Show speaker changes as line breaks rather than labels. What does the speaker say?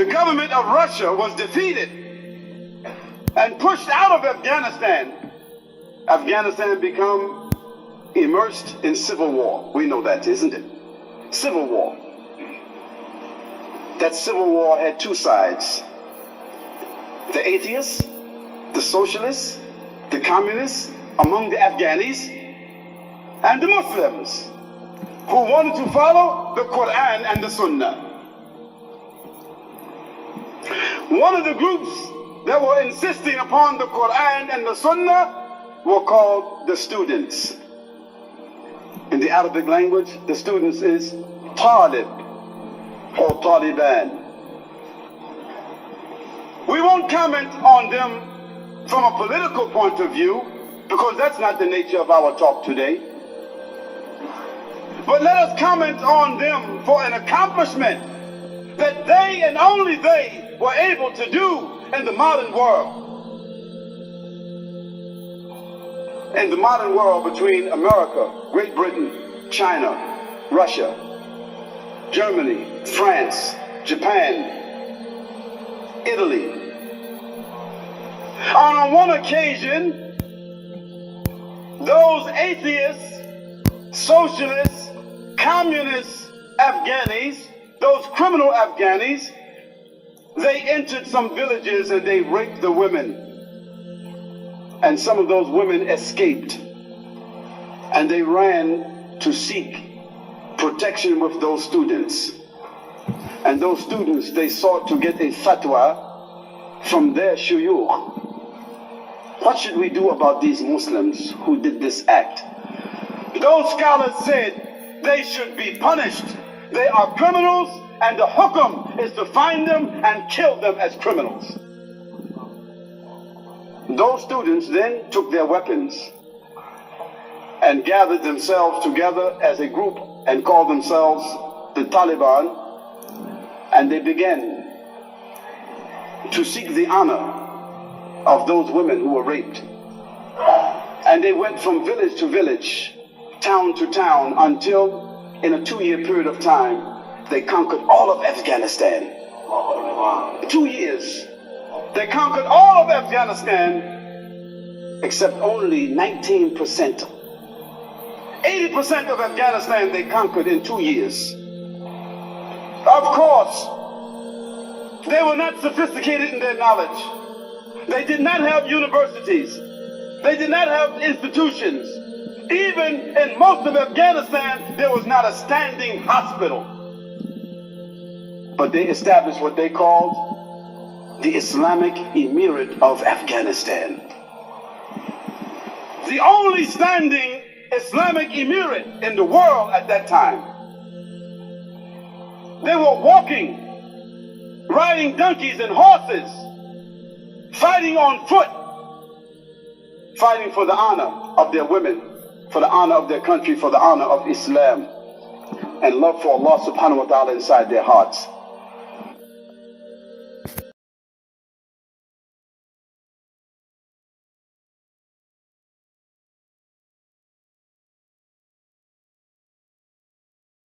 the government of Russia was defeated and pushed out of Afghanistan, Afghanistan became immersed in civil war. We know that, isn't it? Civil war. That civil war had two sides. The atheists, the socialists, the communists among the Afghanis, and the Muslims who wanted to follow the Quran and the Sunnah. One of the groups that were insisting upon the Quran and the Sunnah were called the students. In the Arabic language, the students is Talib or Taliban. We won't comment on them from a political point of view because that's not the nature of our talk today. But let us comment on them for an accomplishment that they and only they were able to do in the modern world. In the modern world between America, Great Britain, China, Russia, Germany, France, Japan, Italy. On one occasion, those atheists, socialists, communist Afghanis, those criminal Afghanis, they entered some villages and they raped the women. And some of those women escaped. And they ran to seek protection with those students. And those students, they sought to get a fatwa from their shuyukh. What should we do about these Muslims who did this act? Those scholars said they should be punished. They are criminals, and the hukum is to find them and kill them as criminals. Those students then took their weapons and gathered themselves together as a group and called themselves the Taliban, and they began to seek the honor of those women who were raped. And they went from village to village, town to town, until in a 2-year period of time, they conquered all of Afghanistan. 2 years. They conquered all of Afghanistan, except only 19%. 80% of Afghanistan they conquered in 2 years. Of course, they were not sophisticated in their knowledge. They did not have universities. They did not have institutions. Even in most of Afghanistan, there was not a standing hospital. But they established what they called the Islamic Emirate of Afghanistan. The only standing Islamic Emirate in the world at that time. They were walking, riding donkeys and horses, fighting on foot, fighting for the honor of their women, for the honor of their country, for the honor of Islam, and love for Allah subhanahu wa ta'ala inside their hearts.